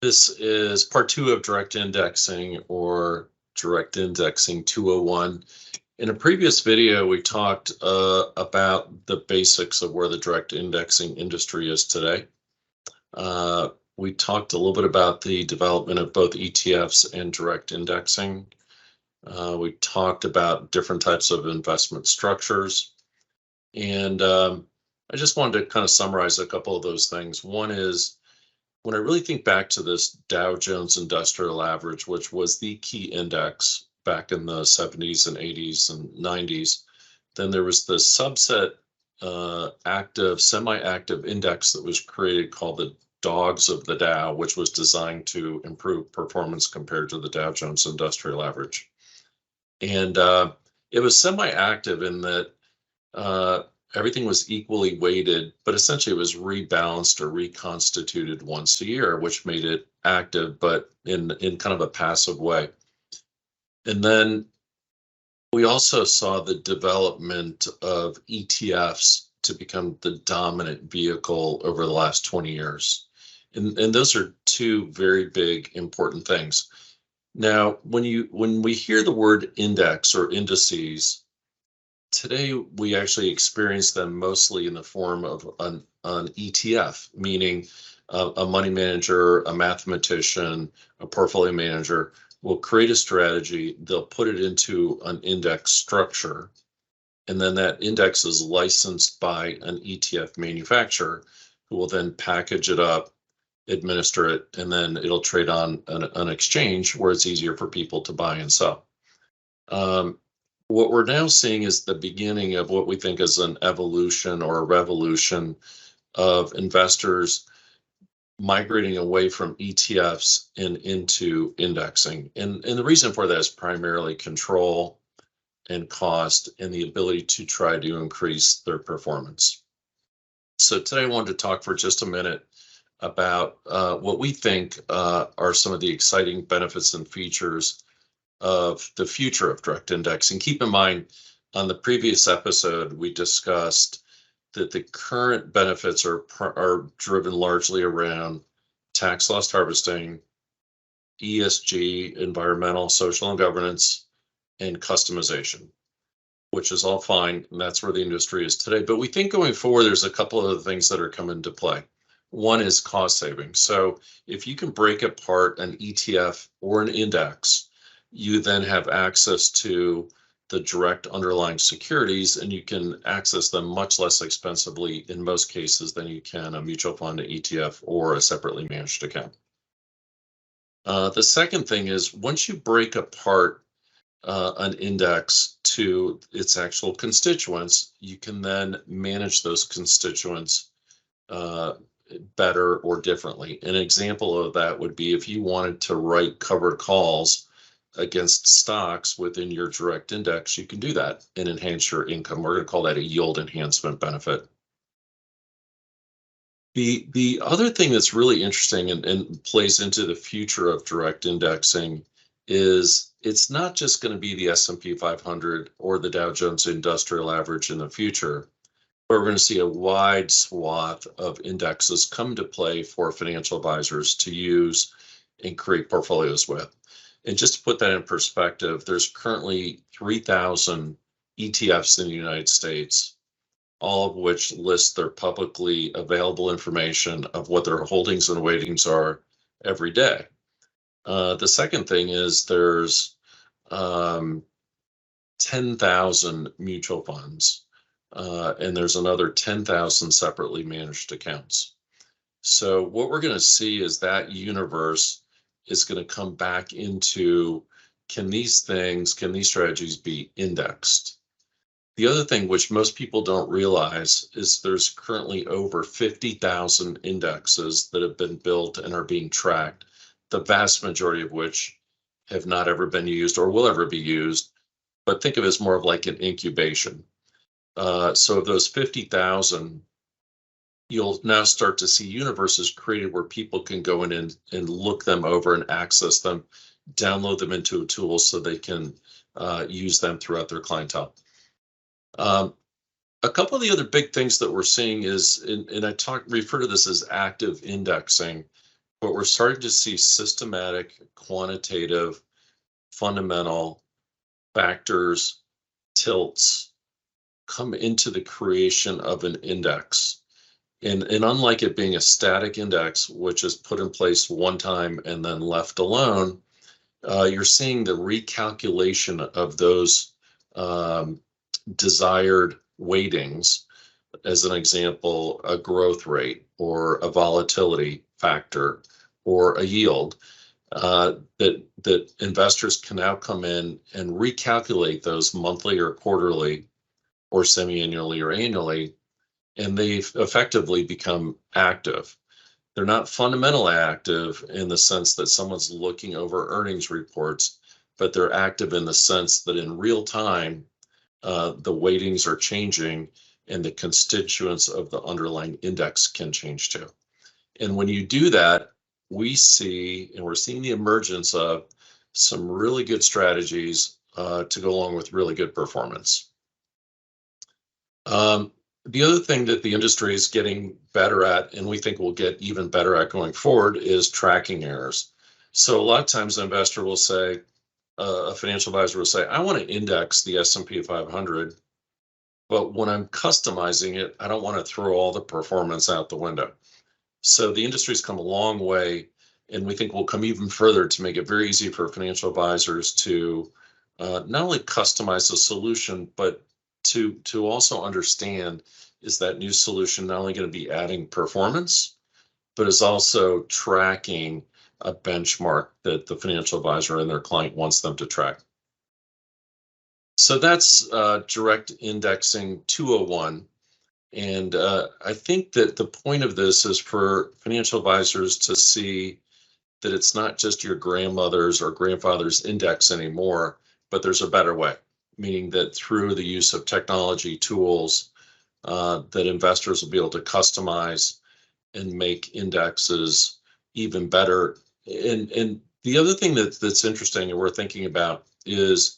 This is part two of direct indexing, or direct indexing 201. In a previous video, we talked about the basics of where the direct indexing industry is today. We talked a little bit about the development of both ETFs and direct indexing. We talked about different types of investment structures. And I just wanted to kind of summarize a couple of those things. One is, when I really think back to this Dow Jones Industrial Average, which was the key index back in the 70s and 80s and 90s, then there was the subset active, semi-active index that was created called the Dogs of the Dow, which was designed to improve performance compared to the Dow Jones Industrial Average. And it was semi-active in that everything was equally weighted, but essentially it was rebalanced or reconstituted once a year, which made it active, but in kind of a passive way. And then we also saw the development of ETFs to become the dominant vehicle over the last 20 years. And those are two very big, important things. Now, when we hear the word index or indices, today we actually experience them mostly in the form of an ETF, meaning a money manager, a mathematician, a portfolio manager will create a strategy, they'll put it into an index structure, and then that index is licensed by an ETF manufacturer who will then package it up, administer it, and then it'll trade on an exchange where it's easier for people to buy and sell. What we're now seeing is the beginning of what we think is an evolution or a revolution of investors migrating away from ETFs and into indexing. And the reason for that is primarily control and cost and the ability to try to increase their performance. So today I wanted to talk for just a minute about what we think are some of the exciting benefits and features of the future of direct indexing. Keep in mind, on the previous episode, we discussed that the current benefits are driven largely around tax loss harvesting, ESG, environmental, social, and governance, and customization, which is all fine, and that's where the industry is today. But we think going forward, there's a couple of things that are coming into play. One is cost saving. So if you can break apart an ETF or an index, you then have access to the direct underlying securities, and you can access them much less expensively in most cases than you can a mutual fund, an ETF, or a separately managed account. The second thing is, once you break apart an index to its actual constituents, you can then manage those constituents better or differently. An example of that would be if you wanted to write covered calls against stocks within your direct index, you can do that and enhance your income. We're going to call that a yield enhancement benefit. The other thing that's really interesting and plays into the future of direct indexing is it's not just going to be the S&P 500 or the Dow Jones Industrial Average in the future, but we're going to see a wide swath of indexes come to play for financial advisors to use and create portfolios with. And just to put that in perspective, there's currently 3,000 ETFs in the United States, all of which list their publicly available information of what their holdings and weightings are every day. The second thing is there's 10,000 mutual funds, and there's another 10,000 separately managed accounts. So what we're going to see is that universe is going to come back into, can these strategies be indexed? The other thing which most people don't realize is there's currently over 50,000 indexes that have been built and are being tracked, the vast majority of which have not ever been used or will ever be used, but think of it as more of like an incubation. So of those 50,000, you'll now start to see universes created where people can go in and look them over and access them, download them into a tool so they can use them throughout their clientele. A couple of the other big things that we're seeing is, and I refer to this as active indexing, but we're starting to see systematic, quantitative, fundamental factors, tilts come into the creation of an index. And unlike it being a static index, which is put in place one time and then left alone, you're seeing the recalculation of those desired weightings. As an example, a growth rate or a volatility factor or a yield, that investors can now come in and recalculate those monthly or quarterly or semi-annually or annually, and they've effectively become active. They're not fundamentally active in the sense that someone's looking over earnings reports, but they're active in the sense that in real time, the weightings are changing and the constituents of the underlying index can change too. And when you do that, we're seeing the emergence of some really good strategies to go along with really good performance. The other thing that the industry is getting better at, and we think will get even better at going forward, is tracking errors. So a lot of times an investor will say, a financial advisor will say, I want to index the S&P 500, but when I'm customizing it, I don't want to throw all the performance out the window. So the industry's come a long way, and we think we'll come even further to make it very easy for financial advisors to not only customize the solution, but to also understand, is that new solution not only going to be adding performance, but is also tracking a benchmark that the financial advisor and their client wants them to track. So that's direct indexing 201. And I think that the point of this is for financial advisors to see that it's not just your grandmother's or grandfather's index anymore, but there's a better way, meaning that through the use of technology tools, that investors will be able to customize and make indexes even better. And the other thing that's interesting and we're thinking about is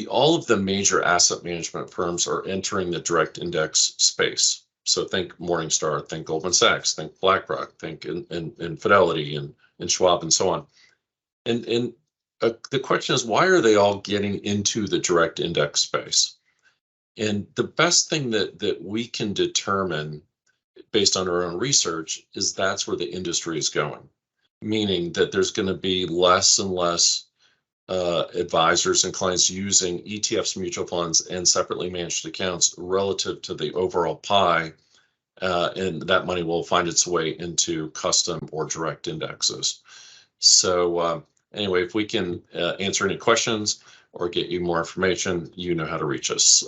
all of the major asset management firms are entering the direct index space. So think Morningstar, think Goldman Sachs, think BlackRock, think in Fidelity and Schwab and so on. And the question is, why are they all getting into the direct index space? And the best thing that we can determine based on our own research is that's where the industry is going, meaning that there's going to be less and less advisors and clients using ETFs, mutual funds, and separately managed accounts relative to the overall pie, and that money will find its way into custom or direct indexes. So anyway, if we can answer any questions or get you more information, you know how to reach us.